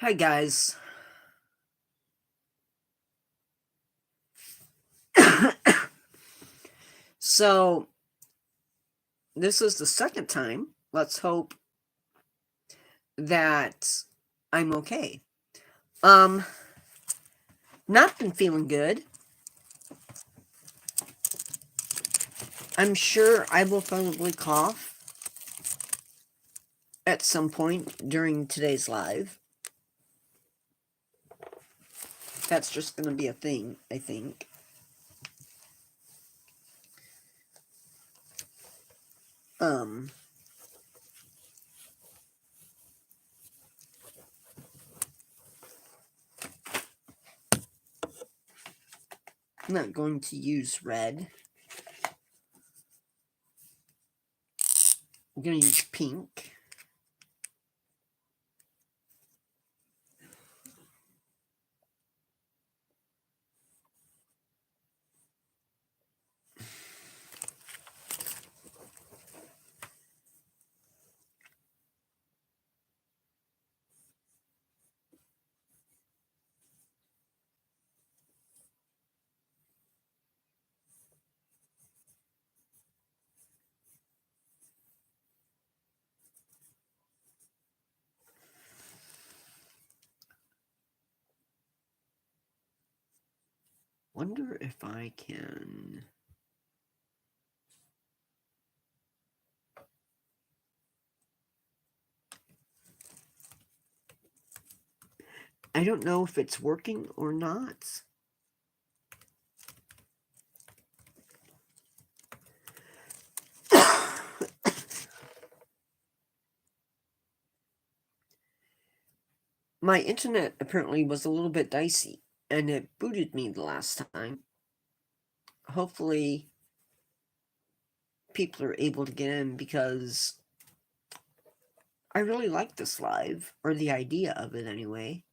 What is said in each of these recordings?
Hi, guys. So, this is the second time. Let's hope that I'm okay. Um, not been feeling good. I'm sure I will probably cough at some point during today's live. That's just going to be a thing, I think. Um, I'm not going to use red. I'm going to use pink. Wonder if I can... I don't know if it's working or not. My internet apparently was a little bit dicey, and it booted me the last time. Hopefully, people are able to get in because I really like this live, or the idea of it anyway.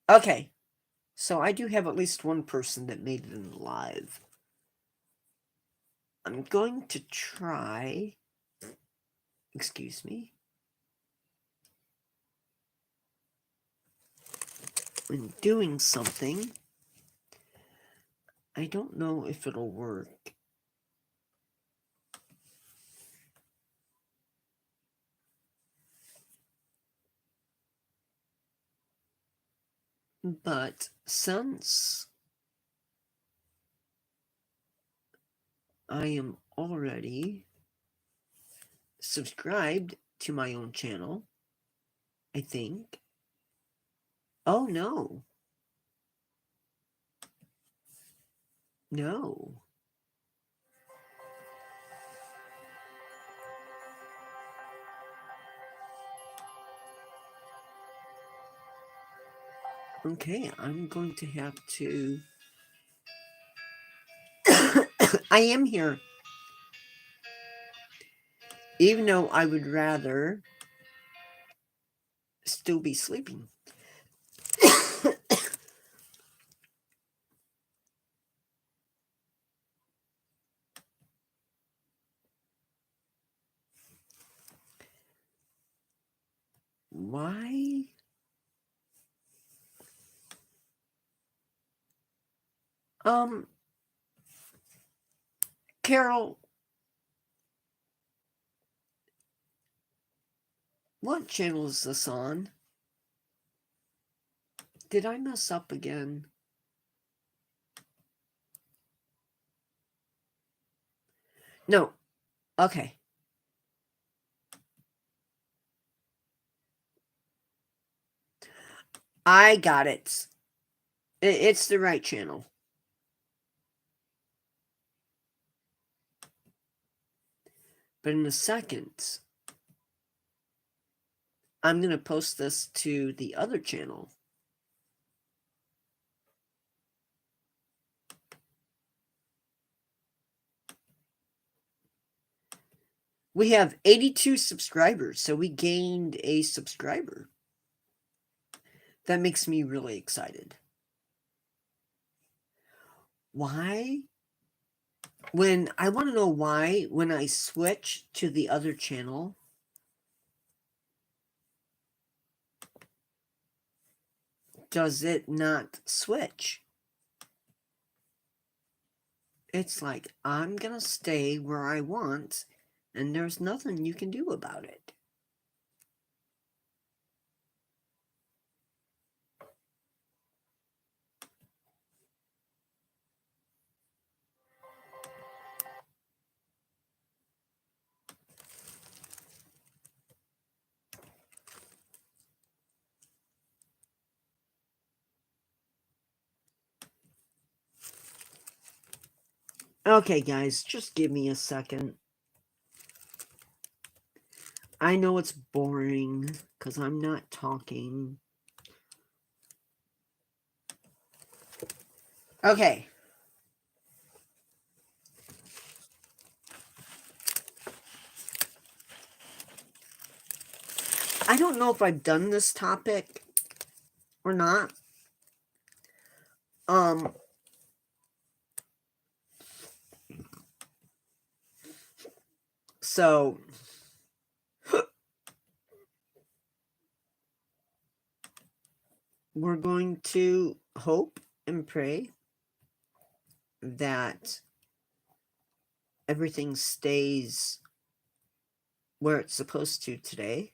Okay, so I do have at least one person that made it in the live. I'm going to try... Excuse me. When doing something, I don't know if it'll work. But since I am already subscribed to my own channel, I think. Oh, no. No. Okay, I'm going to have to... I am here. Even though I would rather still be sleeping. Why? Carol, what channel is this on? Did I mess up again? No. Okay. I got it. It's the right channel. But in a second, I'm going to post this to the other channel. We have 82 subscribers, so we gained a subscriber. That makes me really excited. why? I want to know why when I switch to the other channel, does it not switch? It's like, I'm going to stay where I want, and there's nothing you can do about it. Okay, guys, just give me a second. I know it's boring because I'm not talking. Okay. I don't know if I've done this topic or not. So we're going to hope and pray that everything stays where it's supposed to today.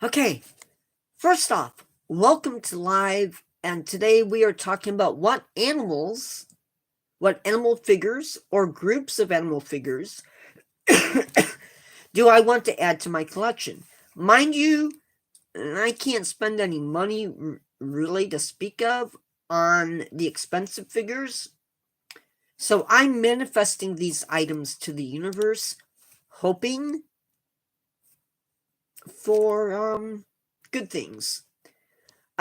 Okay, first off, welcome to live, and today we are talking about what animal figures or groups of animal figures do I want to add to my collection. Mind you, I can't spend any money really to speak of on the expensive figures. So I'm manifesting these items to the universe, hoping for good things.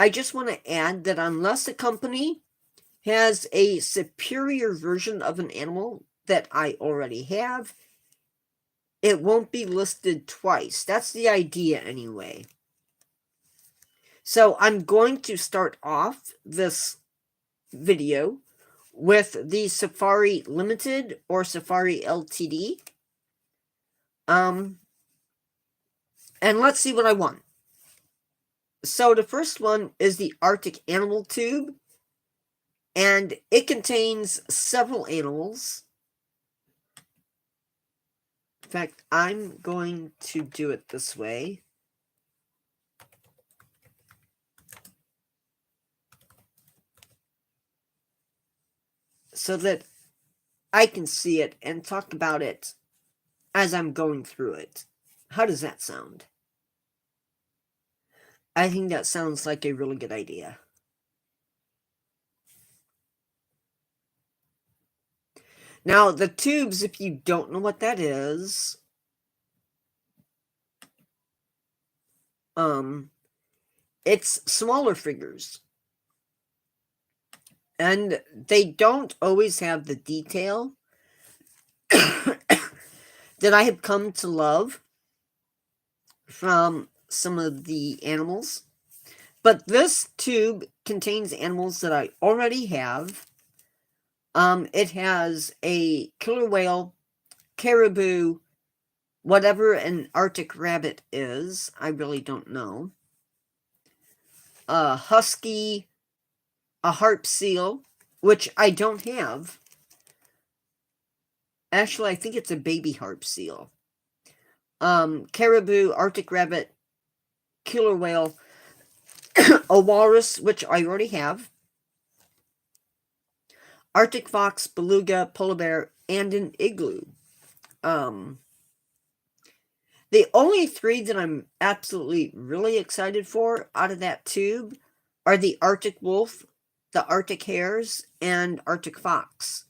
I just want to add that unless a company has a superior version of an animal that I already have, it won't be listed twice. That's the idea anyway. So I'm going to start off this video with the Safari Limited or Safari LTD. And let's see what I want. So the first one is the Arctic Animal Tube, and it contains several animals. In fact, I'm going to do it this way. So that I can see it and talk about it as I'm going through it. How does that sound? I think that sounds like a really good idea. Now, the tubes, if you don't know what that is, it's smaller figures. And they don't always have the detail that I have come to love from some of the animals. But this tube contains animals that I already have. It has a killer whale, caribou, whatever an Arctic rabbit is. I really don't know. A husky, a harp seal, which I don't have. Actually, I think it's a baby harp seal. Caribou, Arctic rabbit, killer whale, a walrus, which I already have, Arctic fox, beluga, polar bear, and an igloo. The only three that I'm absolutely really excited for out of that tube are the Arctic wolf, the Arctic hares, and Arctic fox.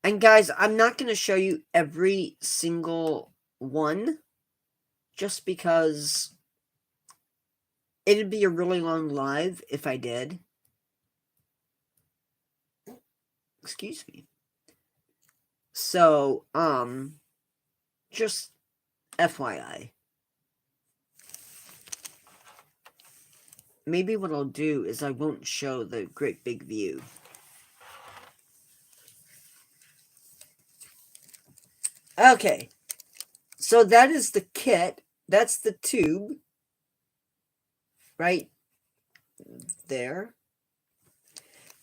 And guys, I'm not going to show you every single one just because it'd be a really long live if I did. Excuse me. So, just FYI. maybe what I'll do is I won't show the great big view. Okay, so that is the kit. That's the tube right there.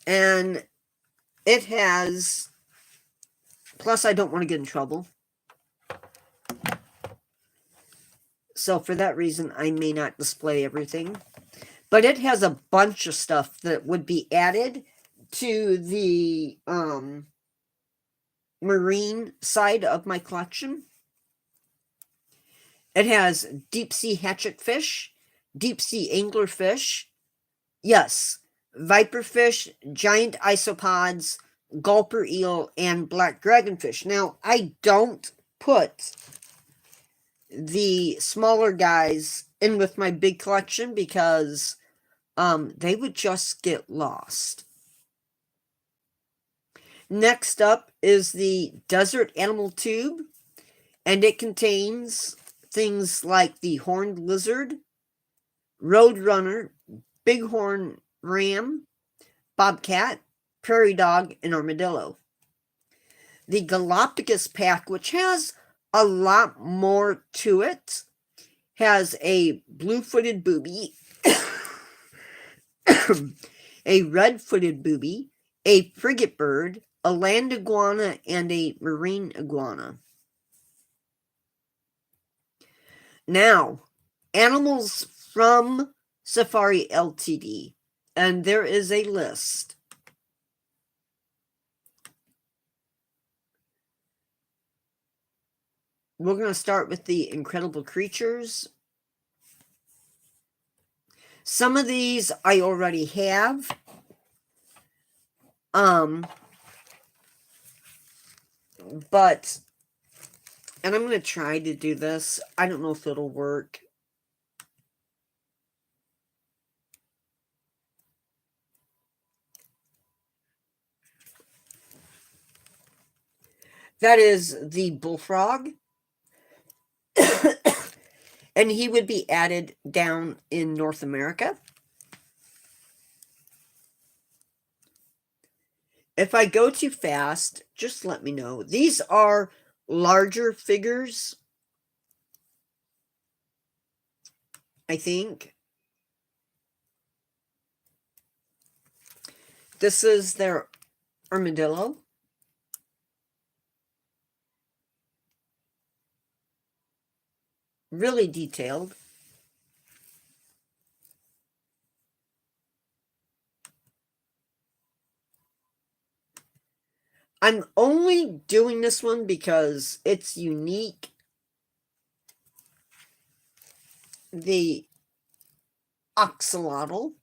And it has, plus I don't want to get in trouble. So for that reason, I may not display everything. But it has a bunch of stuff that would be added to the marine side of my collection. It has deep sea hatchet fish, deep sea anglerfish, yes, viperfish, giant isopods, gulper eel, and black dragonfish. Now, I don't put the smaller guys in with my big collection because they would just get lost. Next up is the desert animal tube, and it contains things like the horned lizard, roadrunner, bighorn ram, bobcat, prairie dog, and armadillo. The Galapagos pack, which has a lot more to it, has a blue-footed booby, a red-footed booby, a frigate bird, a land iguana, and a marine iguana. Now, animals from Safari Ltd. And there is a list. We're going to start with the incredible creatures. Some of these I already have. But, and I'm going to try to do this. I don't know if it'll work. That is the bullfrog. And he would be added down in North America. If I go too fast, just let me know. These are larger figures, I think. This is their armadillo. Really detailed. I'm only doing this one because it's unique. The axolotl.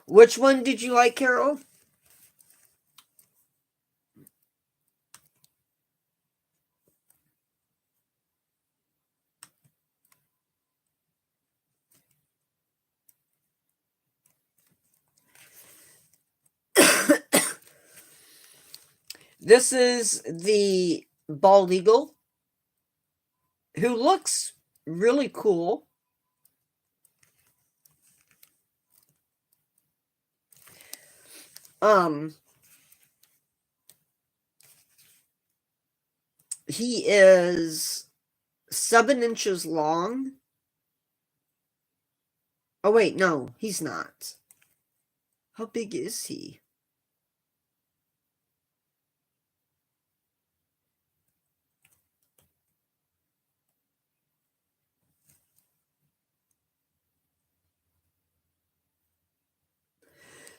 Which one did you like, Carol? This is the bald eagle, who looks really cool. He is 7 inches long. Oh, wait, no, he's not. How big is he?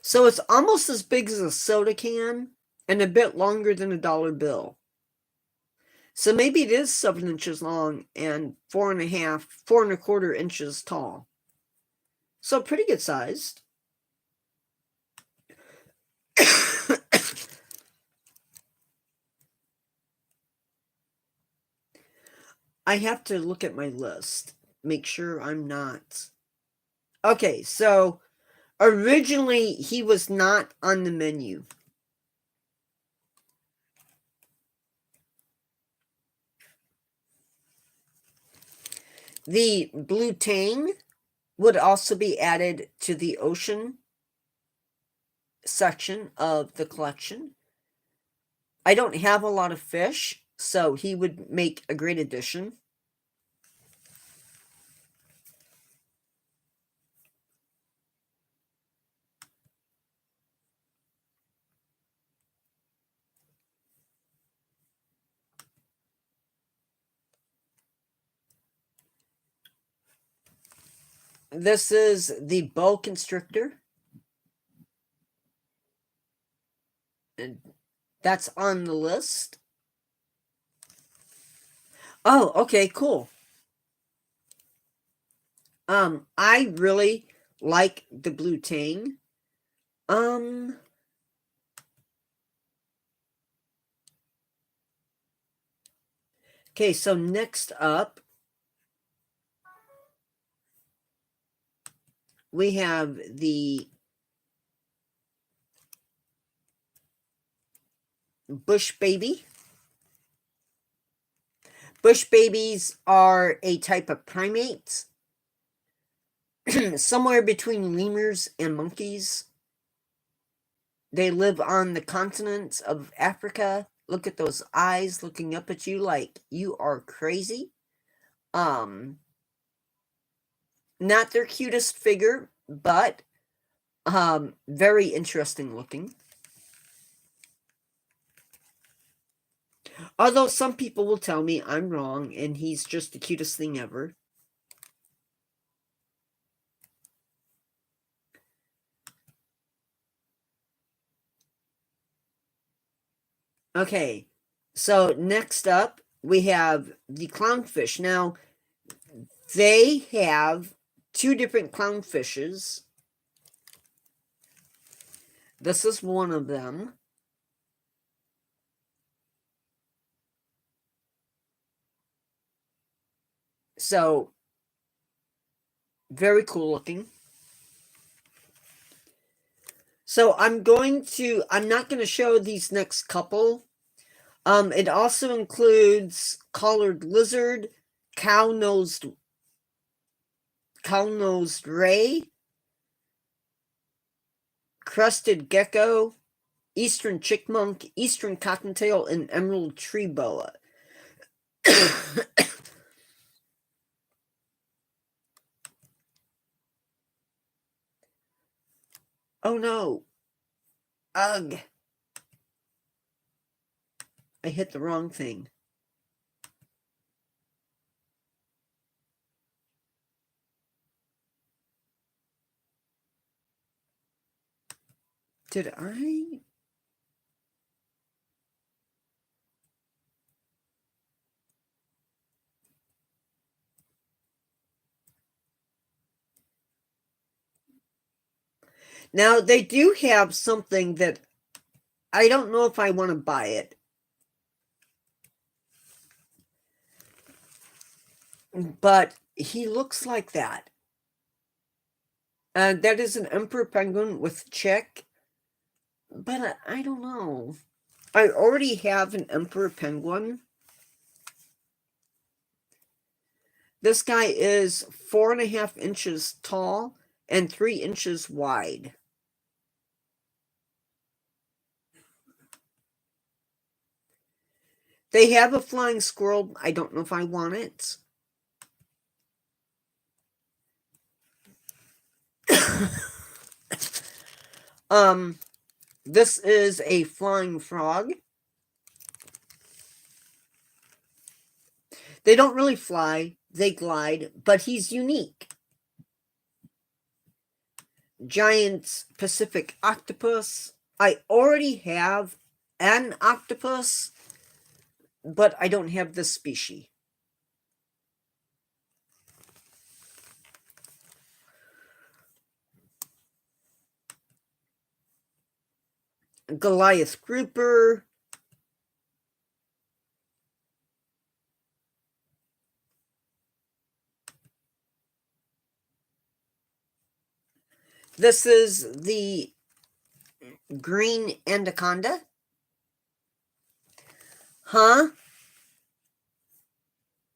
So it's almost as big as a soda can and a bit longer than a dollar bill. So maybe it is 7 inches long and 4.25 inches tall. So pretty good sized. I have to look at my list. Make sure I'm not. Okay, so originally he was not on the menu. The blue tang would also be added to the ocean section of the collection. I don't have a lot of fish, so he would make a great addition. This is the boa constrictor. And that's on the list. Oh, okay, cool. I really like the blue tang. Okay, so next up we have the bush baby. Bush babies are a type of primate, somewhere between lemurs and monkeys. They live on the continent of Africa. Look at those eyes looking up at you like you are crazy. Not their cutest figure, but very interesting looking. Although some people will tell me I'm wrong and he's just the cutest thing ever. Okay, so next up we have the clownfish. Now, they have two different clownfishes. This is one of them. So, very cool looking. So I'm not going to show these next couple. It also includes collared lizard, cow-nosed ray, crested gecko, eastern chickmunk, eastern cottontail, and emerald tree boa. Oh no. Ugh. I hit the wrong thing. Did I? Now, they do have something that I don't know if I want to buy it. But he looks like that. That is an emperor penguin with chick. But I don't know. I already have an emperor penguin. This guy is 4.5 inches tall and 3 inches wide. They have a flying squirrel. I don't know if I want it. This is a flying frog. They don't really fly, they glide, but he's unique. Giant Pacific octopus. I already have an octopus, but I don't have this species. Goliath grouper. This is the green anaconda. Huh?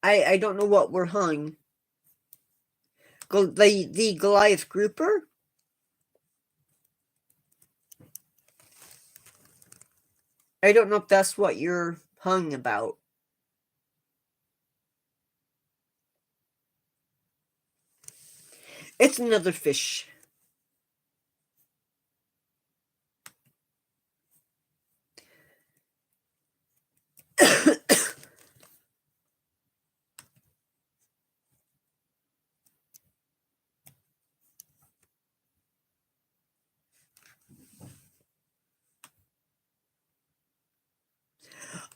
I don't know what we're hung. The Goliath grouper? I don't know if that's what you're hung about. It's another fish.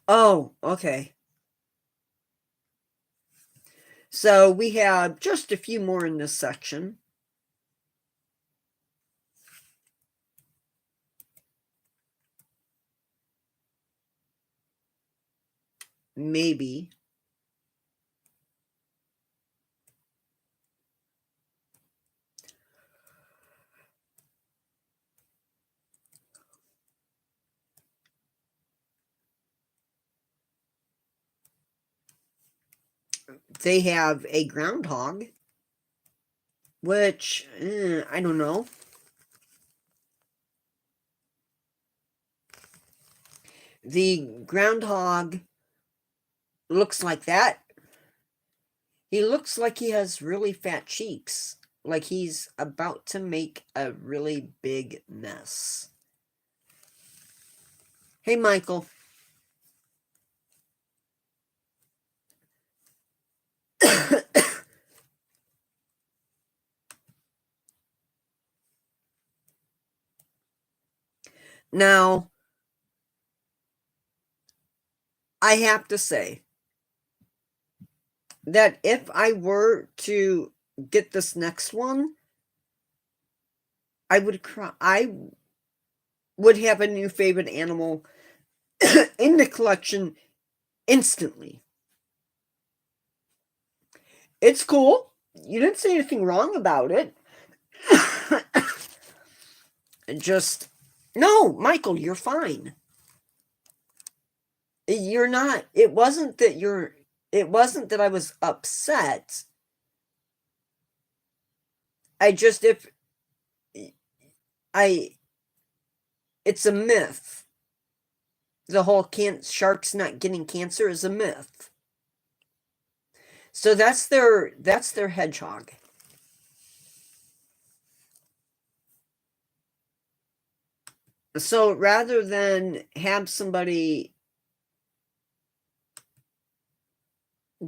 Oh, okay. So we have just a few more in this section. Maybe. They have a groundhog, which, I don't know. The groundhog looks like that. He looks like he has really fat cheeks, like he's about to make a really big mess. Hey, Michael. Now, I have to say that if I were to get this next one, I would cry. I would have a new favorite animal in the collection instantly. It's cool. You didn't say anything wrong about it. Just, no, Michael, you're fine. You're not. It wasn't that I was upset. I just, if I, it's a myth. The whole sharks not getting cancer is a myth. So that's their hedgehog. So rather than have somebody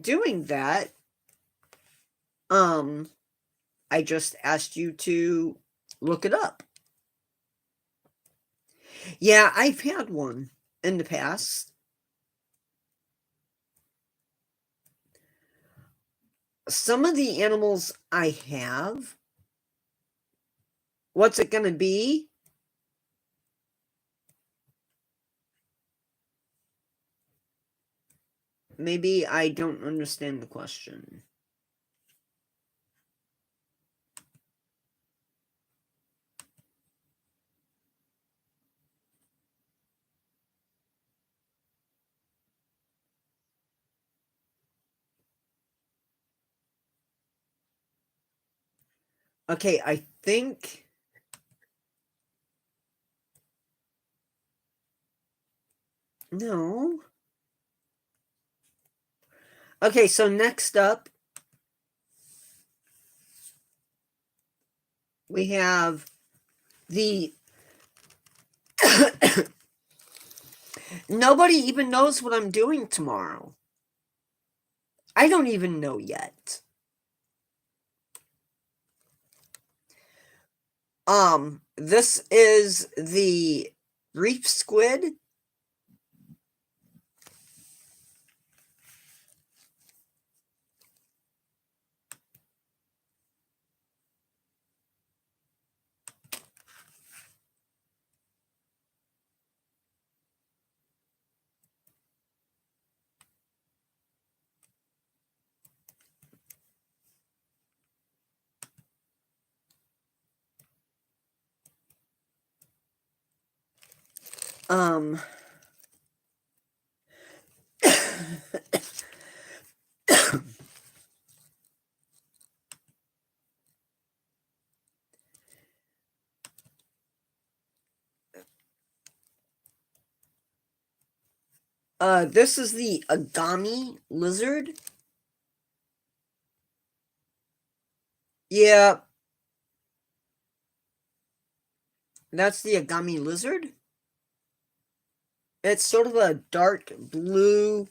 doing that, I just asked you to look it up. Yeah, I've had one in the past. Some of the animals I have, what's it going to be? Maybe I don't understand the question. Okay, I think no. Okay, so next up we have the nobody even knows what I'm doing tomorrow. I don't even know yet. This is the reef squid. Um This is the Agami lizard. Yeah, that's the Agami lizard. It's sort of a dark blue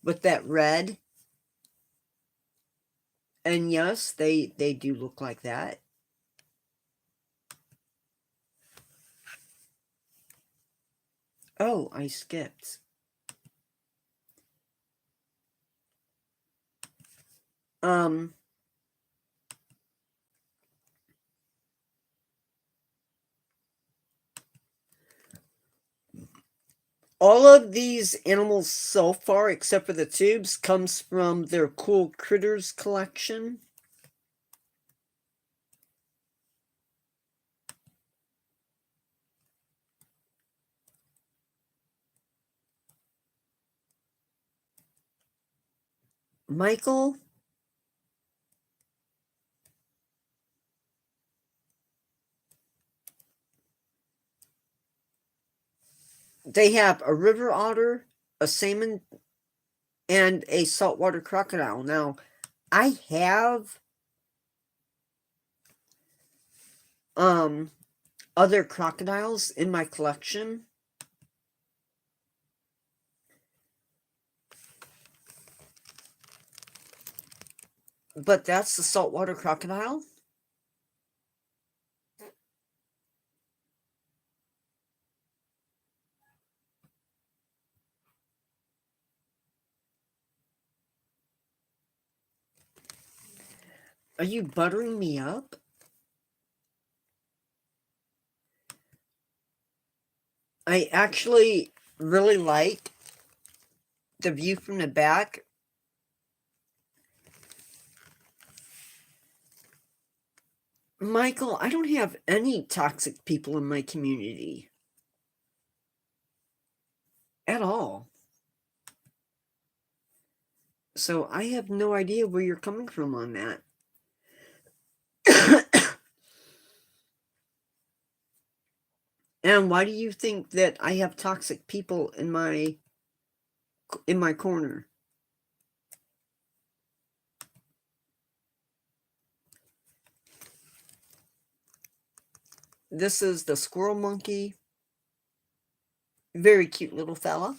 with that red. And yes, they do look like that. Oh, I skipped. Um, all of these animals so far, except for the tubes, comes from their Cool Critters collection. Michael, they have a river otter, a salmon, and a saltwater crocodile. Now, I have other crocodiles in my collection. But that's the saltwater crocodile. Are you buttering me up? I actually really like the view from the back. Michael, I don't have any toxic people in my community. At all. So I have no idea where you're coming from on that. And why do you think that I have toxic people in my corner? This is the squirrel monkey. Very cute little fella,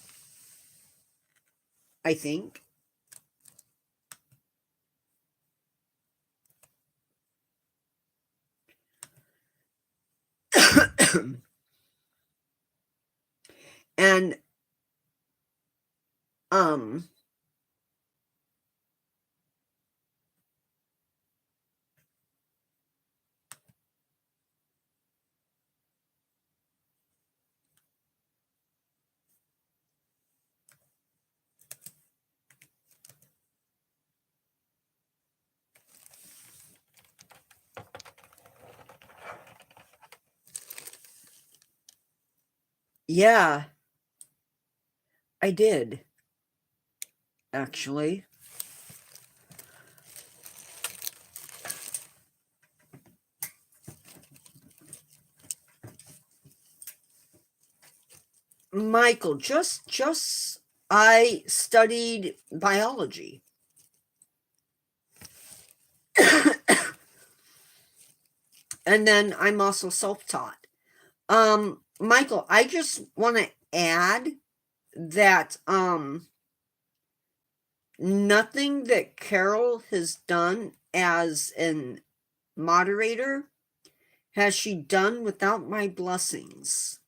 I think. And um yeah, I did. Actually. Michael, just I studied biology. And then I'm also self-taught. Michael, I just want to add that nothing that Carol has done as an moderator has she done without my blessings.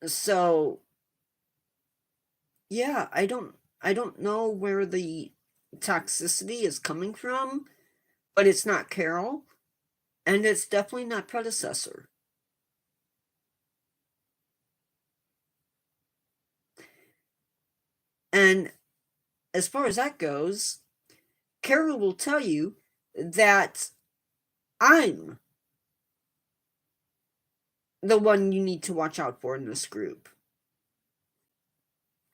So, yeah, I don't know where the toxicity is coming from, but it's not Carol, and it's definitely not predecessor. And as far as that goes, Carol will tell you that I'm the one you need to watch out for in this group.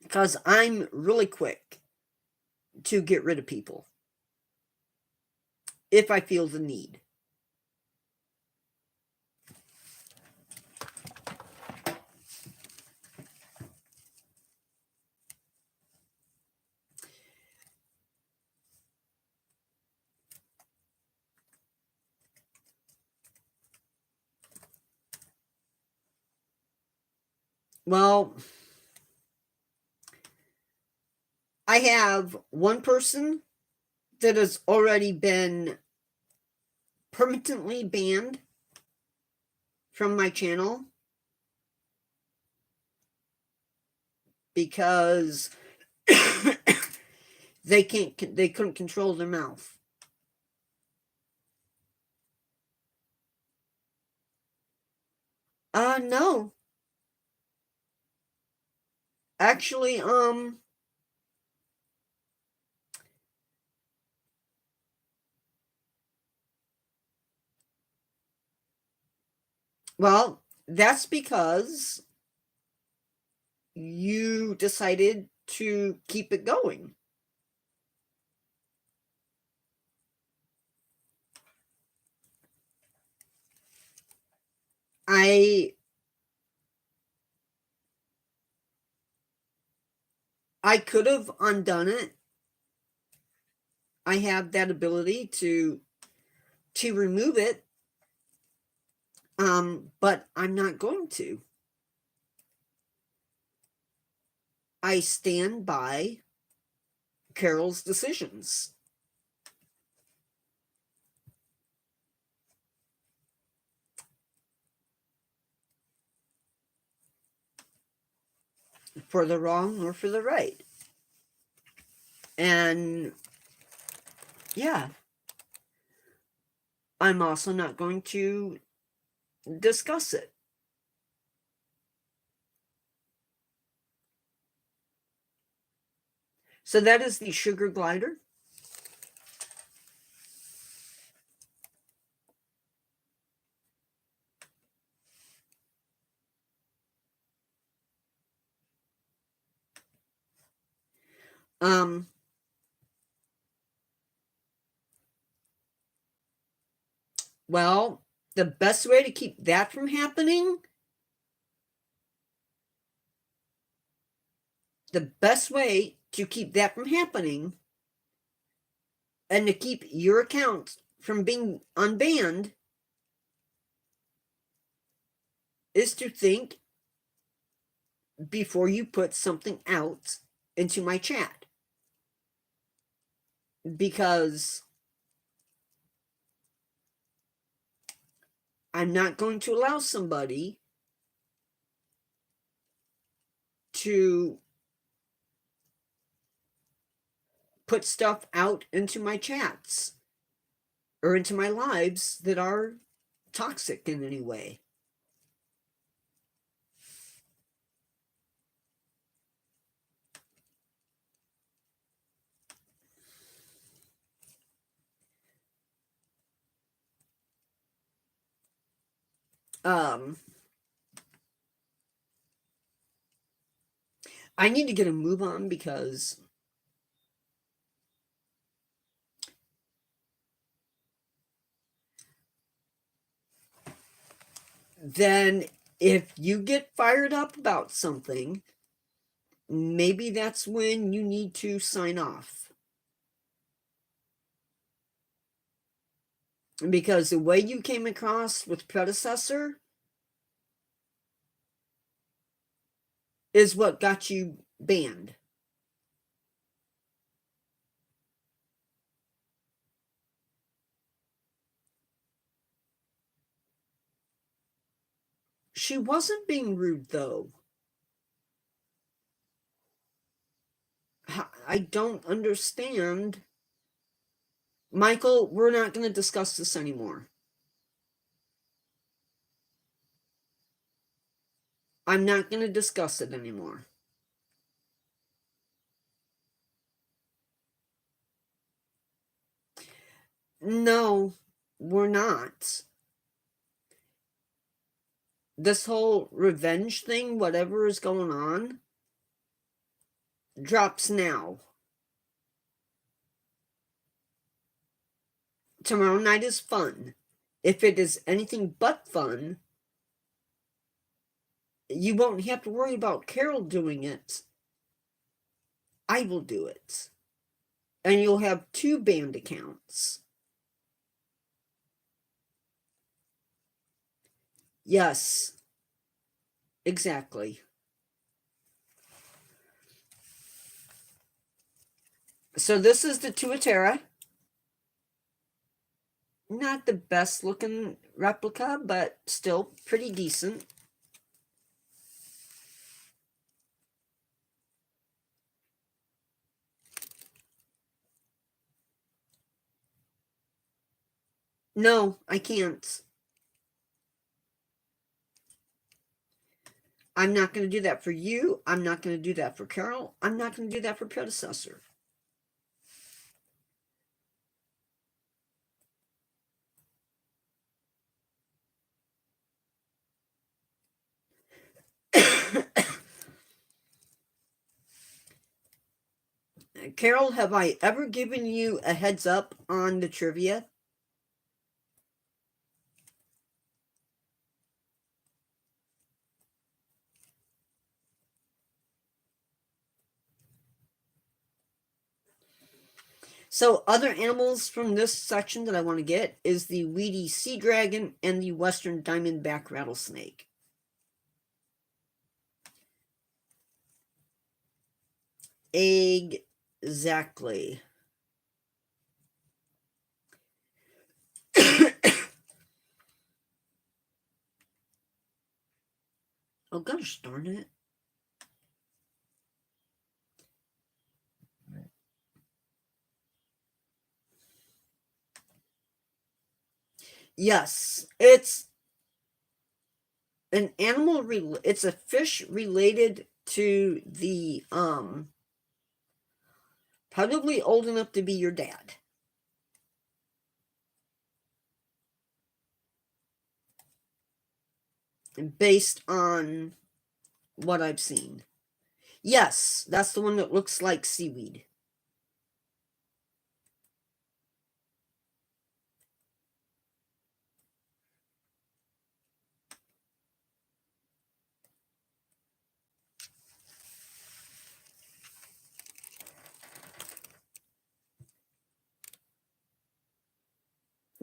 Because I'm really quick to get rid of people if I feel the need. Well, I have one person that has already been permanently banned from my channel because they couldn't control their mouth. No. Actually, well, that's because you decided to keep it going. I could have undone it. I have that ability to remove it. But I'm not going to. I stand by Carol's decisions. For the wrong or for the right. And yeah, I'm also not going to discuss it. So that is the sugar glider. Well, the best way to keep that from happening, and to keep your account from being unbanned, is to think before you put something out into my chat. Because I'm not going to allow somebody to put stuff out into my chats or into my lives that are toxic in any way. I need to get a move on because then if you get fired up about something, maybe that's when you need to sign off. Because the way you came across with predecessor is what got you banned. She wasn't being rude, though. I don't understand. Michael, we're not going to discuss this anymore. I'm not going to discuss it anymore. No, we're not. This whole revenge thing, whatever is going on, drops now. Tomorrow night is fun. If it is anything but fun, you won't have to worry about Carol doing it. I will do it. And you'll have 2 banned accounts. Yes. Exactly. So this is the Tuatara. Not the best looking replica, but still pretty decent. No, I can't. I'm not going to do that for you. I'm not going to do that for Carol. I'm not going to do that for Predecessor. Carol, have I ever given you a heads up on the trivia? So other animals from this section that I want to get is the weedy sea dragon and the western diamondback rattlesnake. Exactly. Oh gosh darn it. Yes, it's an animal, it's a fish related to the, probably old enough to be your dad. Based on what I've seen. Yes, that's the one that looks like seaweed.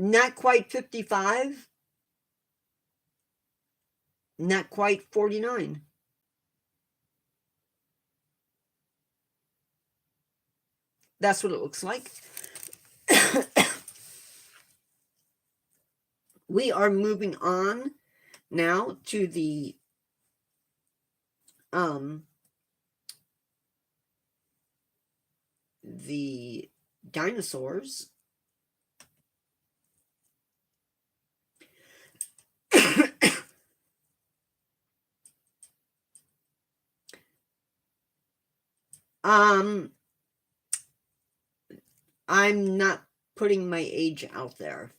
Not quite 55. Not quite 49. That's what it looks like. We are moving on now to the dinosaurs. I'm not putting my age out there.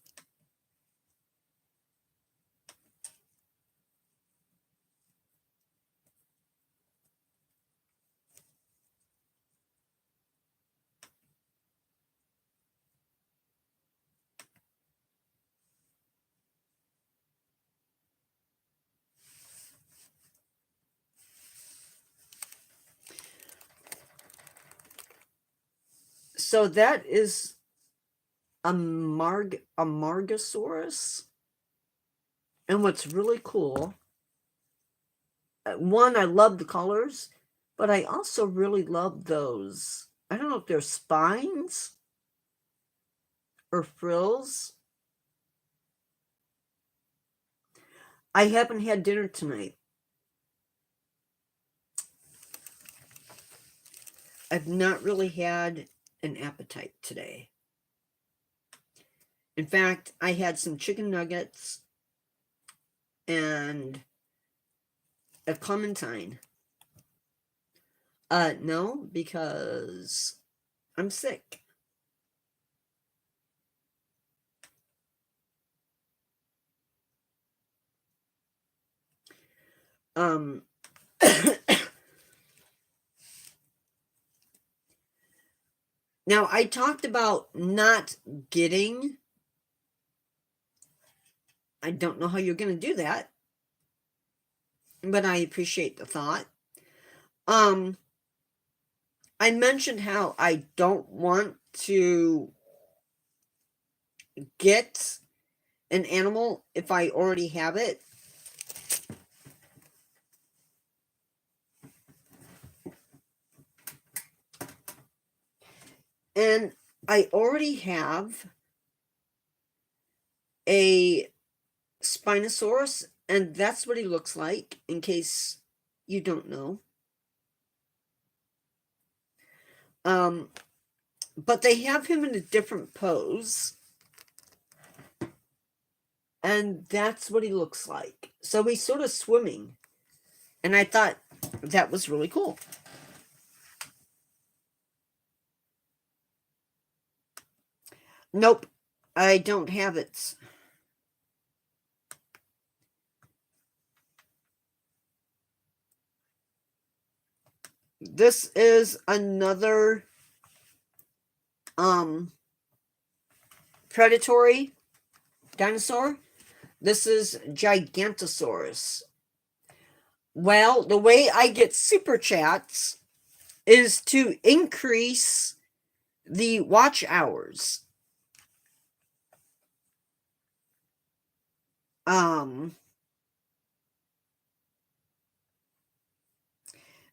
So that is a Margosaurus. And what's really cool, one, I love the colors, but I also really love those. I don't know if they're spines or frills. I haven't had dinner tonight. I've not really had an appetite today. In fact, I had some chicken nuggets and a clementine. No, because I'm sick. Now, I talked about not getting. I don't know how you're going to do that, but I appreciate the thought. I mentioned how I don't want to get an animal if I already have it. And I already have a Spinosaurus, and that's what he looks like, in case you don't know. But they have him in a different pose. And that's what he looks like. So he's sort of swimming. And I thought that was really cool. Nope, I don't have it. This is another predatory dinosaur. This is Gigantosaurus. Well, the way I get super chats is to increase the watch hours.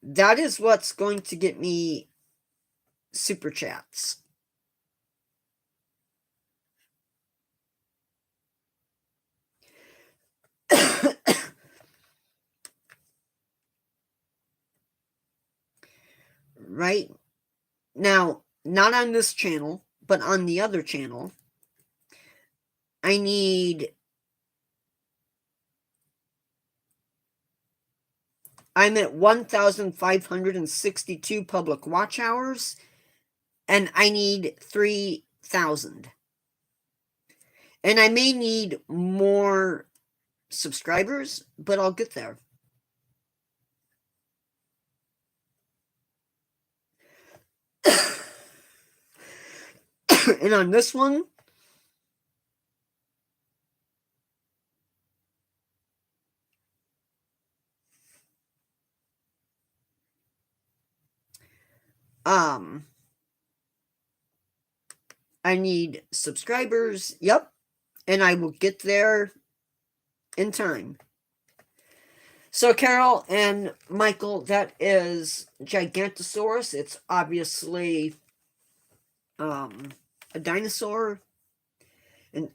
That is what's going to get me super chats. Right now, not on this channel, but on the other channel, I'm at 1,562 public watch hours, and I need 3,000. And I may need more subscribers, but I'll get there. And on this one, I need subscribers. Yep. And I will get there in time. So, Carol and Michael, that is Gigantosaurus. It's obviously a dinosaur. And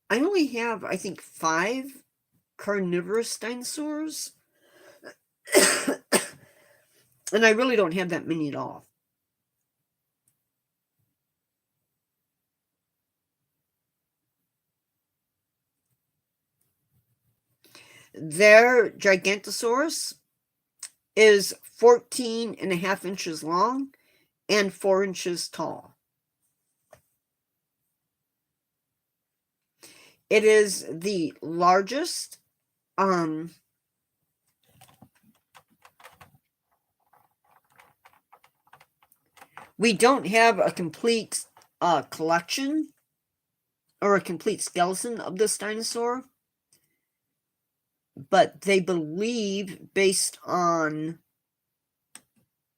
I only have, I think, 5 carnivorous dinosaurs. And I really don't have that many at all. Their Gigantosaurus is 14.5 inches long and 4 inches tall. It is the largest we don't have a complete collection or a complete skeleton of this dinosaur, but they believe, based on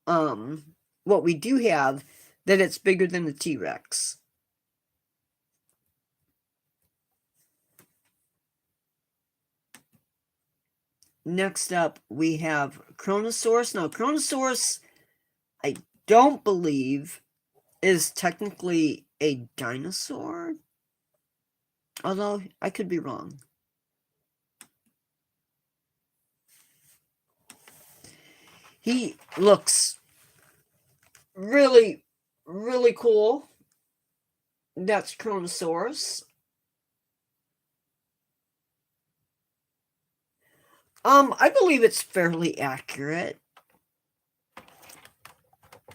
what we do have, that it's bigger than the T-Rex. Next up, we have Kronosaurus. Now, Kronosaurus, I don't believe, is technically a dinosaur. Although, I could be wrong. He looks really, really cool. That's Kronosaurus. I believe it's fairly accurate.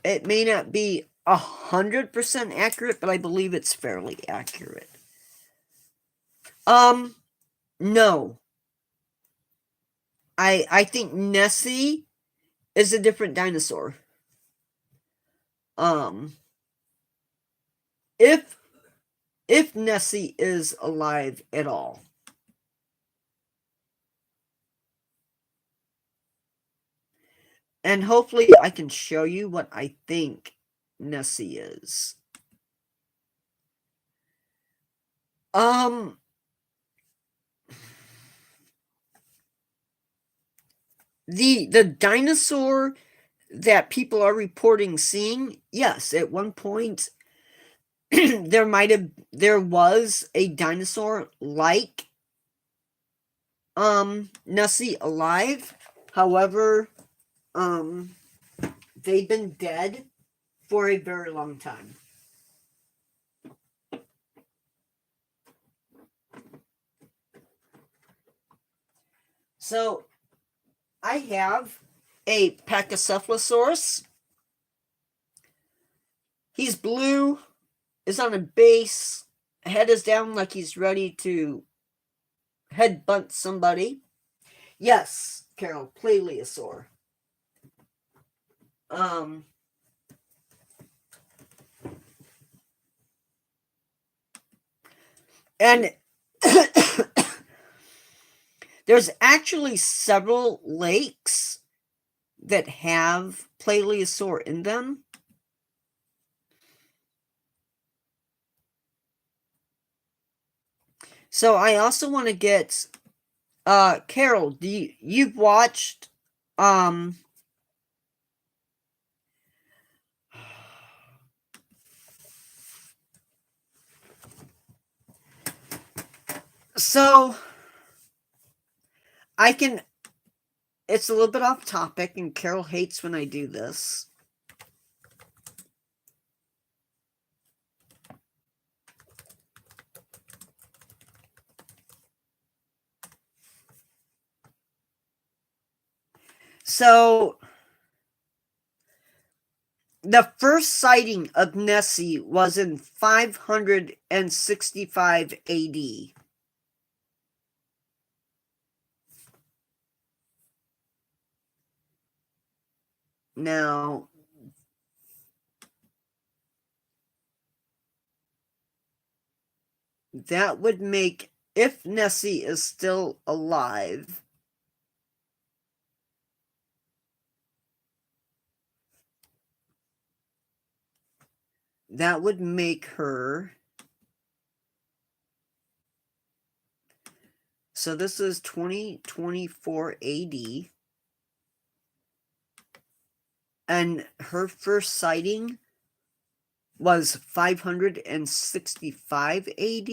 It may not be 100% accurate, but I believe it's fairly accurate. No. I think Nessie is a different dinosaur. If Nessie is alive at all. And hopefully I can show you what I think Nessie is. The dinosaur that people are reporting seeing, yes, at one point there was a dinosaur like Nessie alive. However, they've been dead for a very long time. So I have a Pachycephalosaurus. He's blue, is on a base, head is down like he's ready to headbutt somebody. Yes, Carol, Plesiosaur. And there's actually several lakes that have Plesiosaur in them. So I also want to get Carol, you've watched so it's a little bit off topic, and Carol hates when I do this. So the first sighting of Nessie was in 565 AD. Now, that would make, if Nessie is still alive, that would make her, so this is 2024 AD, and her first sighting was 565 AD.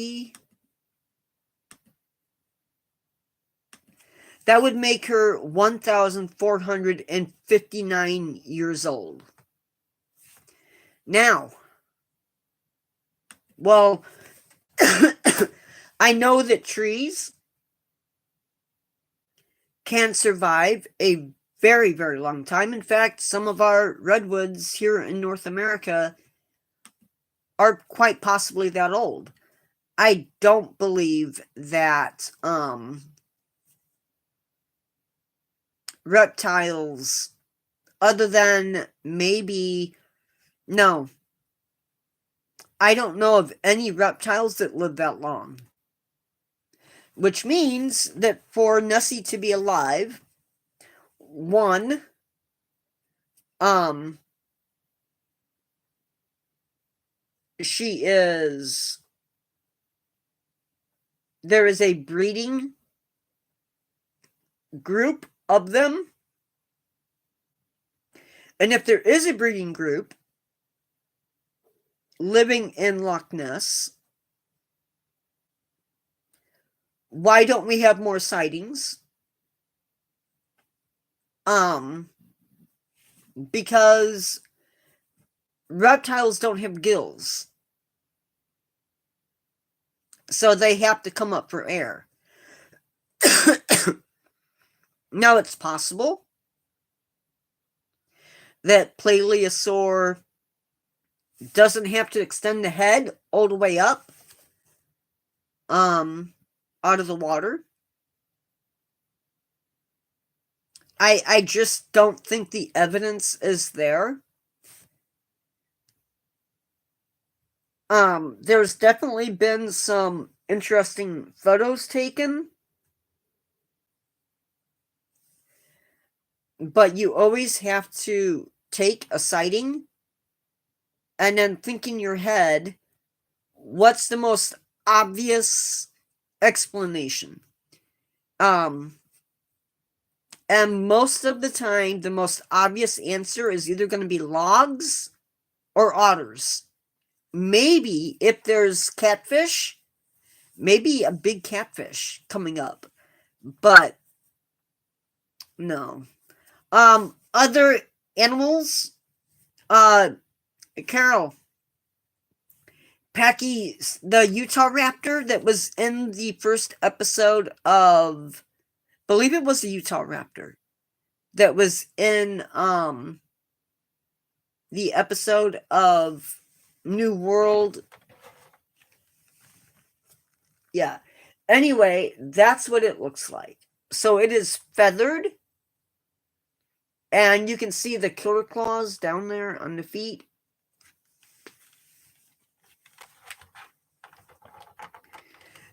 That would make her 1,459 years old. Now, well, I know that trees can survive a very, very long time. In fact, some of our redwoods here in North America are quite possibly that old. I don't believe that reptiles, other than maybe, no, I don't know of any reptiles that live that long. Which means that for Nessie to be alive, one, there is a breeding group of them. And if there is a breeding group living in Loch Ness, why don't we have more sightings? Because reptiles don't have gills. So they have to come up for air. Now, it's possible that Plesiosaur doesn't have to extend the head all the way up out of the water. I just don't think the evidence is there. There's definitely been some interesting photos taken, but you always have to take a sighting and then think in your head, what's the most obvious explanation? And most of the time, the most obvious answer is either going to be logs or otters. Maybe if there's catfish, maybe a big catfish coming up. But no. Other animals, Carol, Packy, the Utah raptor that was in the first episode of, believe it was the Utah raptor that was in the episode of New World. Yeah. Anyway, that's what it looks like. So it is feathered. And you can see the killer claws down there on the feet.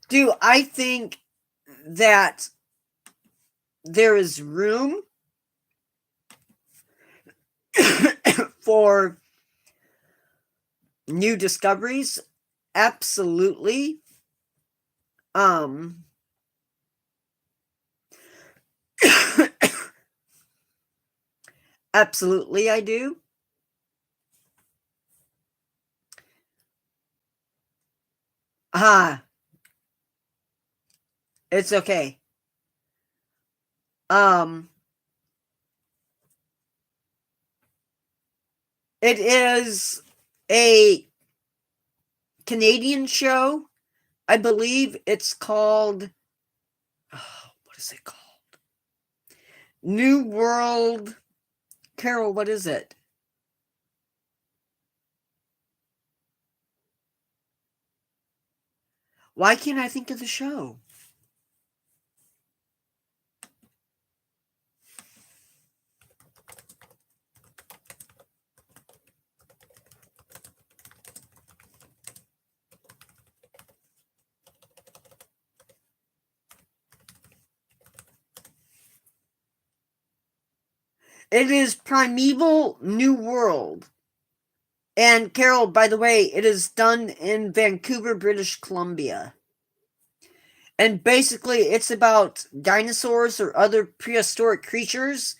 Do I think that there is room for new discoveries? Absolutely. Absolutely, I do. It's okay. It is a Canadian show. I believe it's called, what is it called? New World. Carol, what is it? Why can't I think of the show? It is Primeval New World. And Carol, by the way, it is done in Vancouver, British Columbia. And basically, it's about dinosaurs or other prehistoric creatures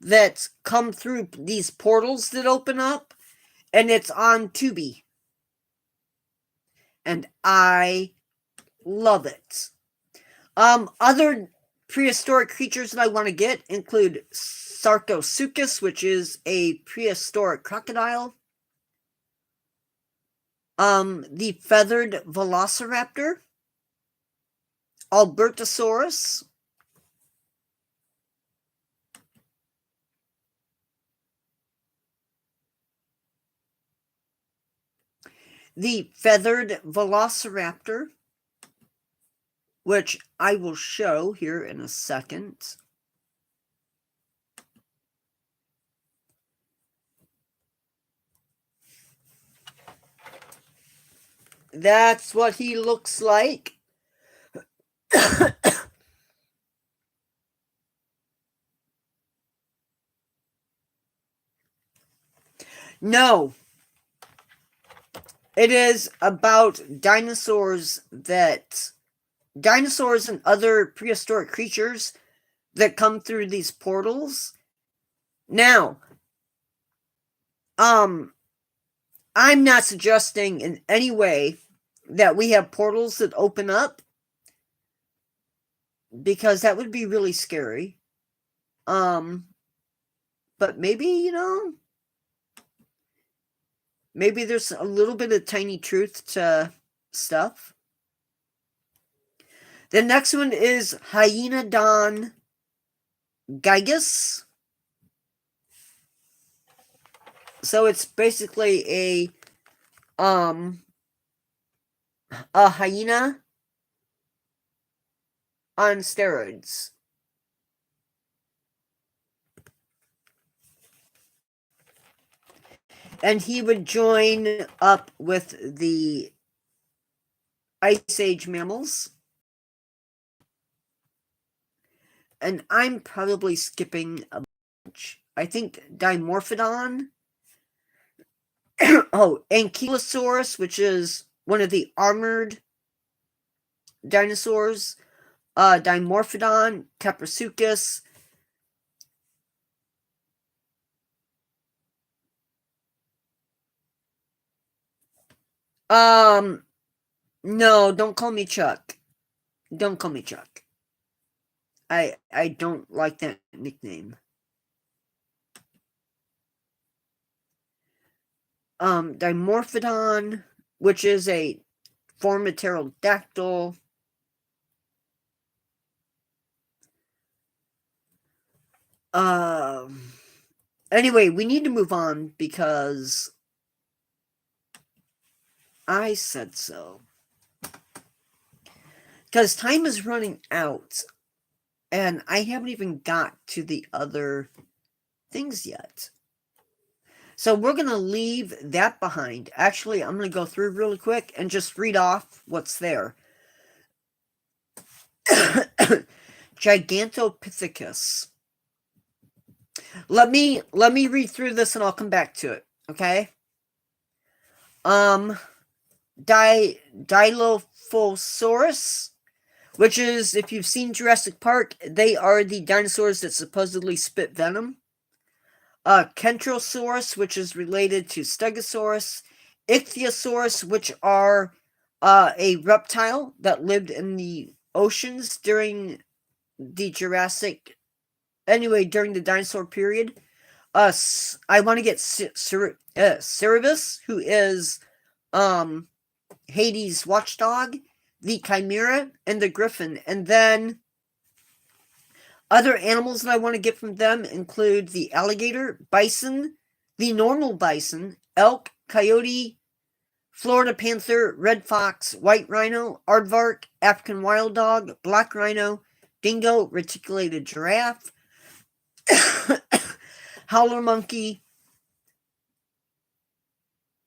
that come through these portals that open up. And it's on Tubi. And I love it. Other prehistoric creatures that I want to get include Sarcosuchus, which is a prehistoric crocodile. The feathered velociraptor. Albertosaurus. The feathered velociraptor, which I will show here in a second. That's what he looks like. No. It is about dinosaurs and other prehistoric creatures that come through these portals. Now, I'm not suggesting in any way that we have portals that open up, because that would be really scary. But maybe, maybe there's a little bit of tiny truth to stuff. The next one is Hyenodon gigas. So it's basically a hyena on steroids. And he would join up with the Ice Age mammals. And I'm probably skipping a bunch. I think Dimorphodon. Ankylosaurus, which is one of the armored dinosaurs. Dimorphodon, Caprosuchus, No, don't call me Chuck. Don't call me Chuck. I don't like that nickname. Dimorphodon, which is a form of pterodactyl. Anyway, we need to move on because I said so. Because time is running out, and I haven't even got to the other things yet. So we're going to leave that behind. Actually, I'm going to go through really quick and just read off what's there. Gigantopithecus. Let me read through this and I'll come back to it. Okay. Dilophosaurus, which is, if you've seen Jurassic Park, they are the dinosaurs that supposedly spit venom. Kentrosaurus, which is related to Stegosaurus. Ichthyosaurus, which are a reptile that lived in the oceans during the Jurassic, during the dinosaur period. I want to get Cerberus, who is Hades' watchdog, the Chimera, and the Griffin. And then other animals that I want to get from them include the alligator, bison, the normal bison, elk, coyote, Florida panther, red fox, white rhino, aardvark, African wild dog, black rhino, dingo, reticulated giraffe, howler monkey,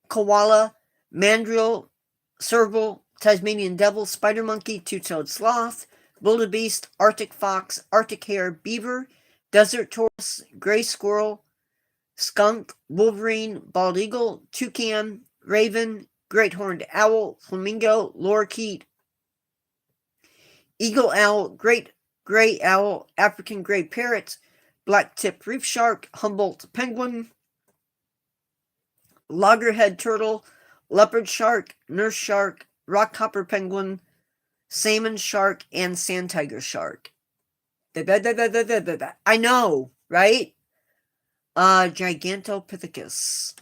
koala, mandrill, serval, Tasmanian devil, spider monkey, two-toed sloth, wildebeest, Arctic fox, Arctic hare, beaver, desert tortoise, gray squirrel, skunk, wolverine, bald eagle, toucan, raven, great horned owl, flamingo, lorikeet, eagle owl, great gray owl, African gray parrot, black-tipped reef shark, Humboldt penguin, loggerhead turtle, leopard shark, nurse shark, rockhopper penguin, salmon shark, and sand tiger shark. I know, right? Gigantopithecus.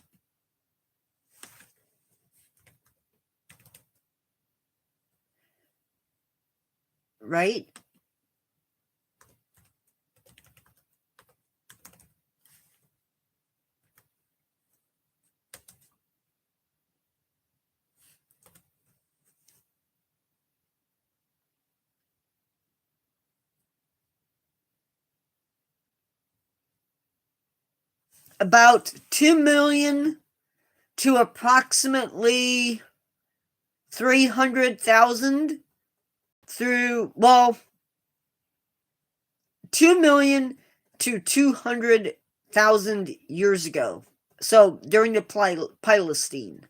Right? About 2 million to approximately 300,000 through, 2 million to 200,000 years ago. So during the Pleistocene.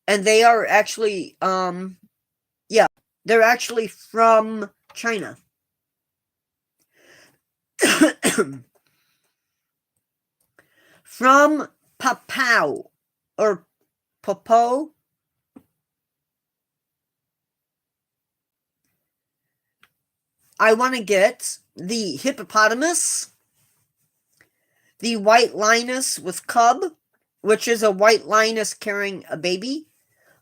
And they are actually, they're actually from China. From Papua, or Popo. I want to get the hippopotamus, the white lioness with cub, which is a white lioness carrying a baby,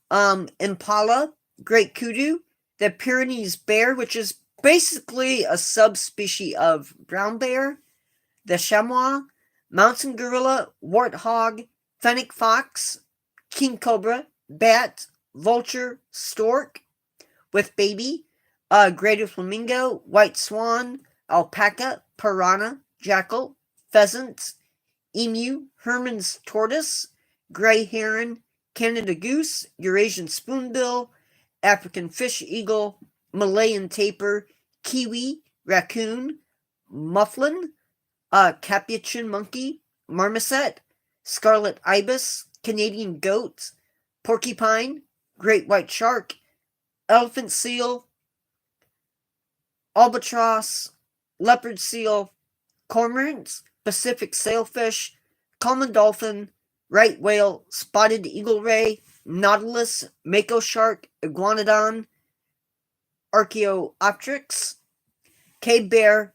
impala, great kudu, the Pyrenees bear, which is basically a subspecies of brown bear, the chamois, mountain gorilla, warthog, fennec fox, king cobra, bat, vulture, stork with baby, greater flamingo, white swan, alpaca, piranha, jackal, pheasant, emu, Herman's tortoise, gray heron, Canada goose, Eurasian spoonbill, African fish eagle, Malayan tapir, kiwi, raccoon, mufflin, capuchin monkey, marmoset, scarlet ibis, Canadian goat, porcupine, great white shark, elephant seal, albatross, leopard seal, cormorants, Pacific sailfish, common dolphin, right whale, spotted eagle ray, nautilus, mako shark, iguanodon, Archaeopteryx, cave bear,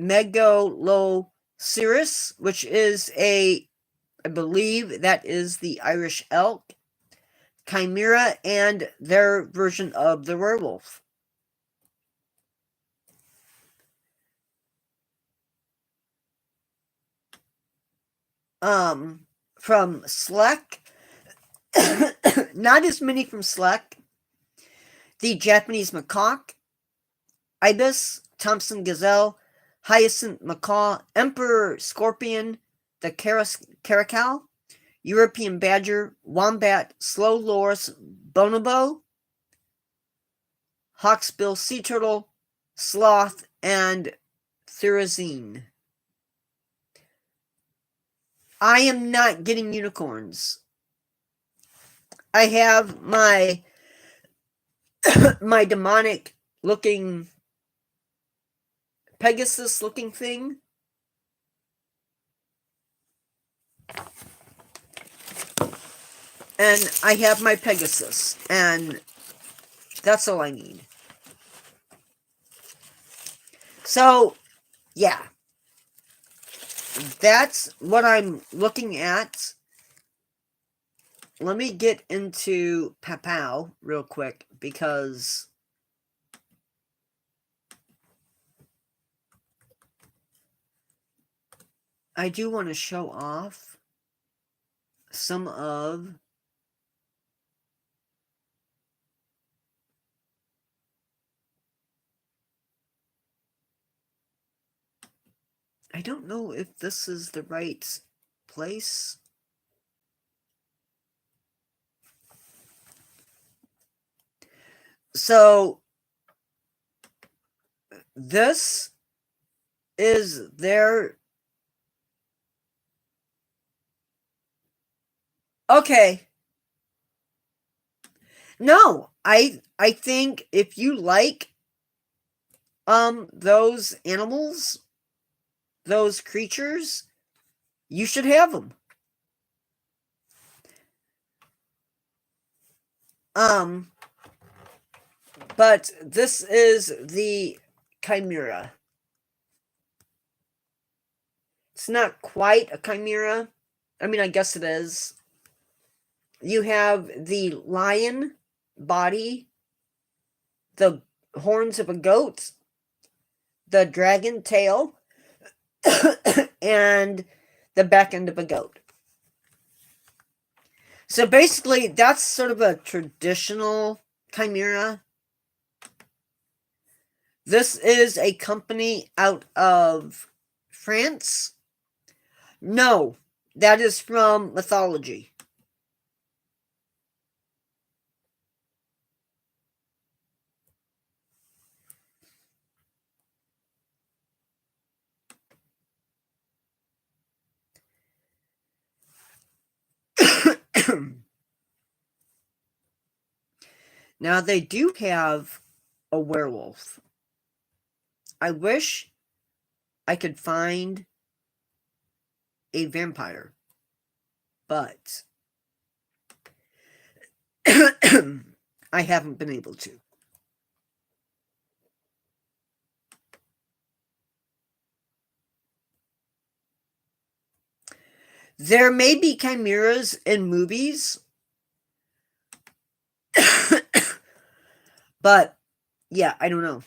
Megaloceros, which is I believe that is the Irish elk, chimera, and their version of the werewolf. From Slack, not as many from Slack. The Japanese macaque, ibis, Thompson gazelle, hyacinth macaw, emperor scorpion, the caracal, European badger, wombat, slow loris bonobo, hawksbill sea turtle, sloth, and therazine. I am not getting unicorns. I have my my demonic looking Pegasus looking thing. And I have my Pegasus, and that's all I need. So, yeah. That's what I'm looking at. Let me get into Papow real quick, because I do want to show off some of I don't know if this is the right place. So this is their okay. No, I think if you like those animals, those creatures, you should have them. But this is the chimera. It's not quite a chimera. I mean, I guess it is. You have the lion body, the horns of a goat, the dragon tail, and the back end of a goat. So basically, that's sort of a traditional chimera. This is a company out of France. No, that is from mythology. Now, they do have a werewolf. I wish I could find a vampire, but I haven't been able to. There may be chimeras in movies, but yeah, I don't know.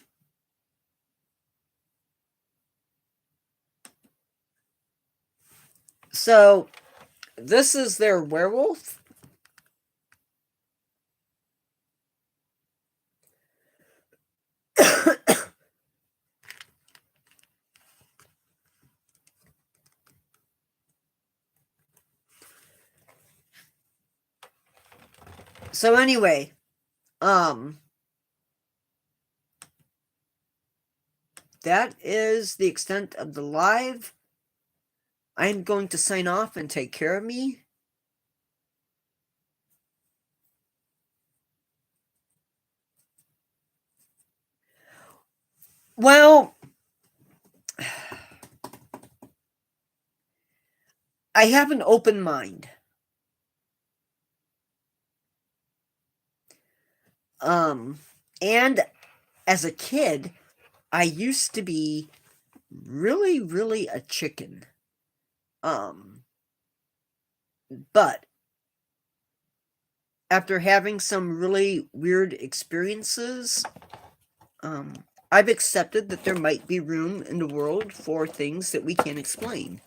So, this is their werewolf. So anyway, that is the extent of the live. I'm going to sign off and take care of me. Well, I have an open mind. And as a kid, I used to be really, really a chicken. But after having some really weird experiences, I've accepted that there might be room in the world for things that we can't explain.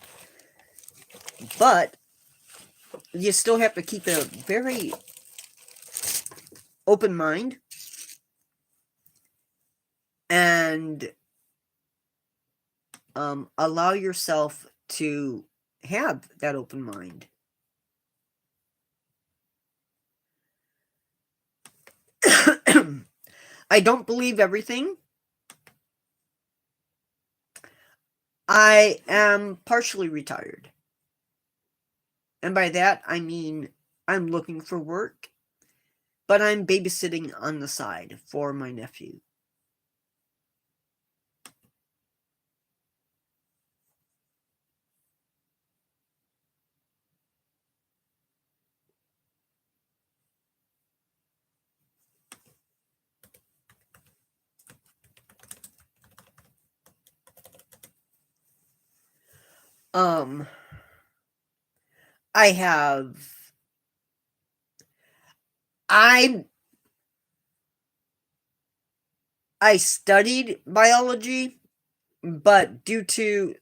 But you still have to keep a very open mind and allow yourself to have that open mind. I don't believe everything. I am partially retired. And by that, I mean I'm looking for work, but I'm babysitting on the side for my nephew. I have I studied biology, but due to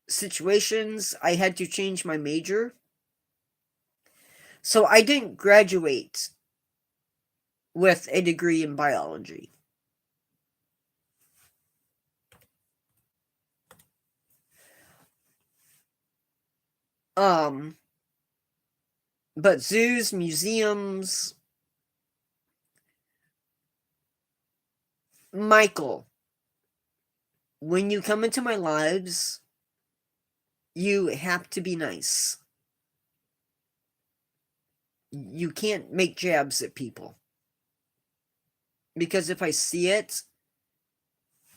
situations, I had to change my major. So I didn't graduate with a degree in biology. But zoos, museums, Michael, when you come into my lives, you have to be nice. You can't make jabs at people. Because if I see it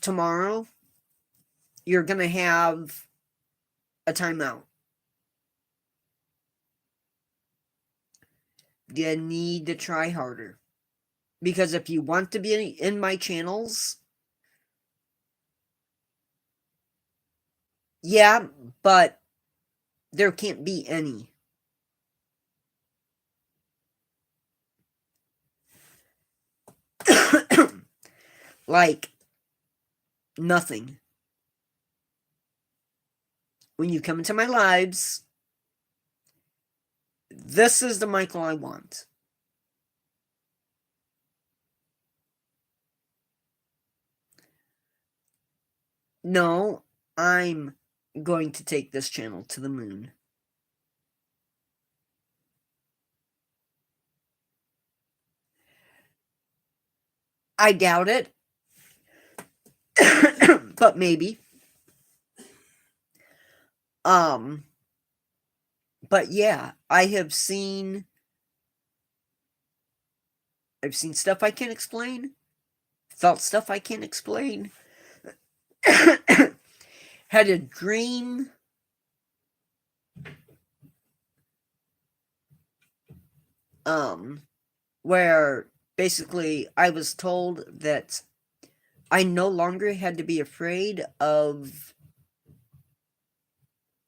tomorrow, you're going to have a timeout. You need to try harder. Because if you want to be in my channels, yeah, but there can't be any. Like, nothing. When you come into my lives, this is the Michael I want. No, I'm going to take this channel to the moon. I doubt it. But maybe. But yeah, I've seen stuff I can't explain. Felt stuff I can't explain. Had a dream. Where basically I was told that I no longer had to be afraid of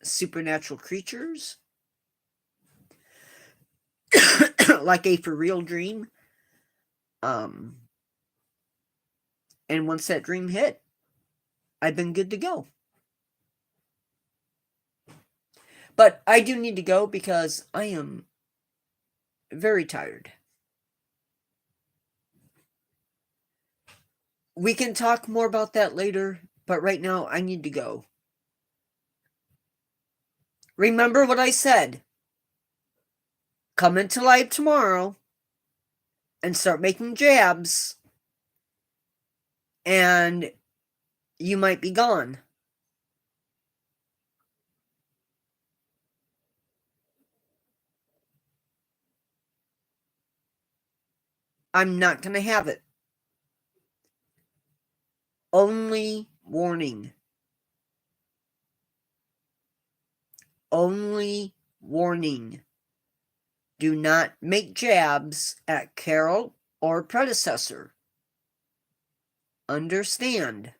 supernatural creatures. Like a for real dream. And once that dream hit, I've been good to go. But I do need to go because I am very tired. We can talk more about that later, but right now I need to go. Remember what I said. Come into live tomorrow and start making jabs, and you might be gone. I'm not going to have it. Only warning. Only warning. Do not make jabs at Carol or predecessor. Understand.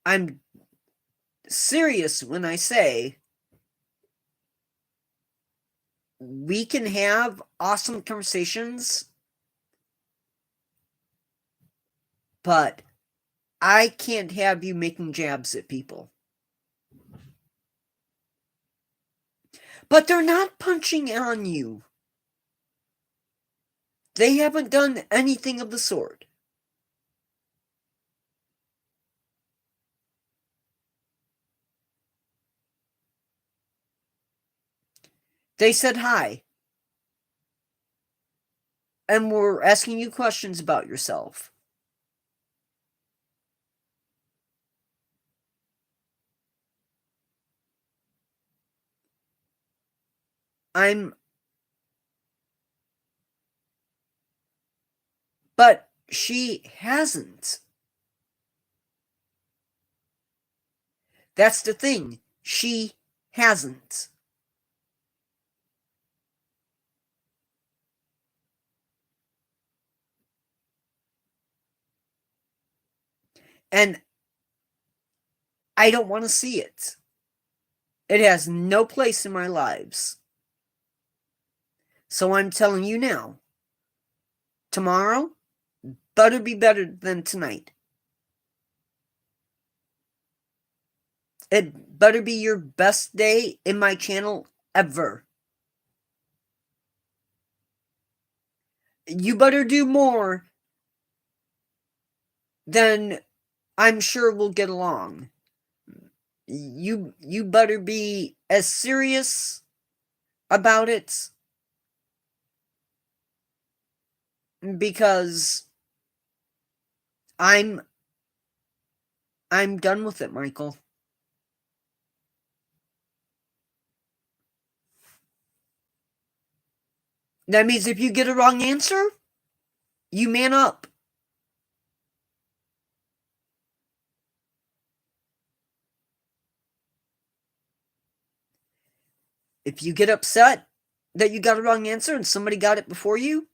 I'm serious when I say we can have awesome conversations, but I can't have you making jabs at people. But they're not punching on you. They haven't done anything of the sort. They said hi. And were asking you questions about yourself. But she hasn't. That's the thing. She hasn't. And I don't want to see it. It has no place in my lives. So I'm telling you now. Tomorrow better be better than tonight. It better be your best day in my channel ever. You better do more than I'm sure we'll get along. You better be as serious about it, because I'm done with it, Michael. That means if you get a wrong answer, you man up. If you get upset that you got a wrong answer and somebody got it before you,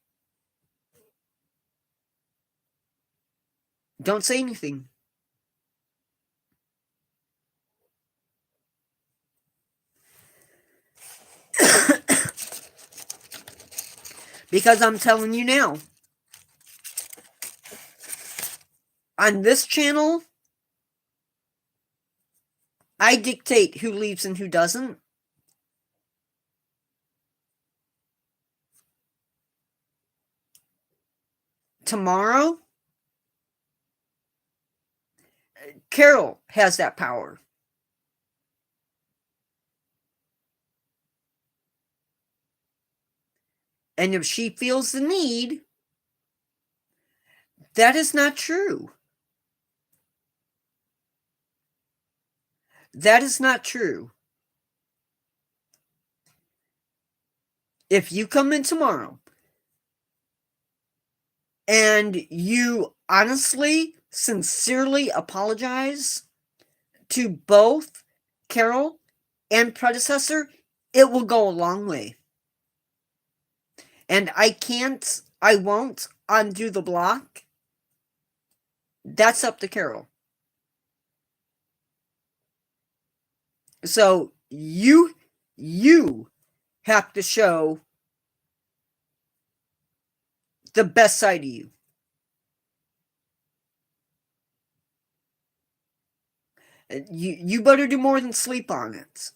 don't say anything. Because I'm telling you now, on this channel, I dictate who leaves and who doesn't. Tomorrow, Carol has that power. And if she feels the need, that is not true. That is not true. If you come in tomorrow and you honestly, sincerely apologize to both Carol and predecessor, it will go a long way. And I won't undo the block. That's up to Carol. So you have to show the best side of you. You better do more than sleep on it.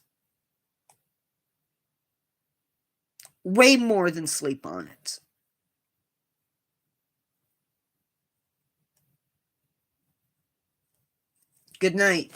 Way more than sleep on it. Good night.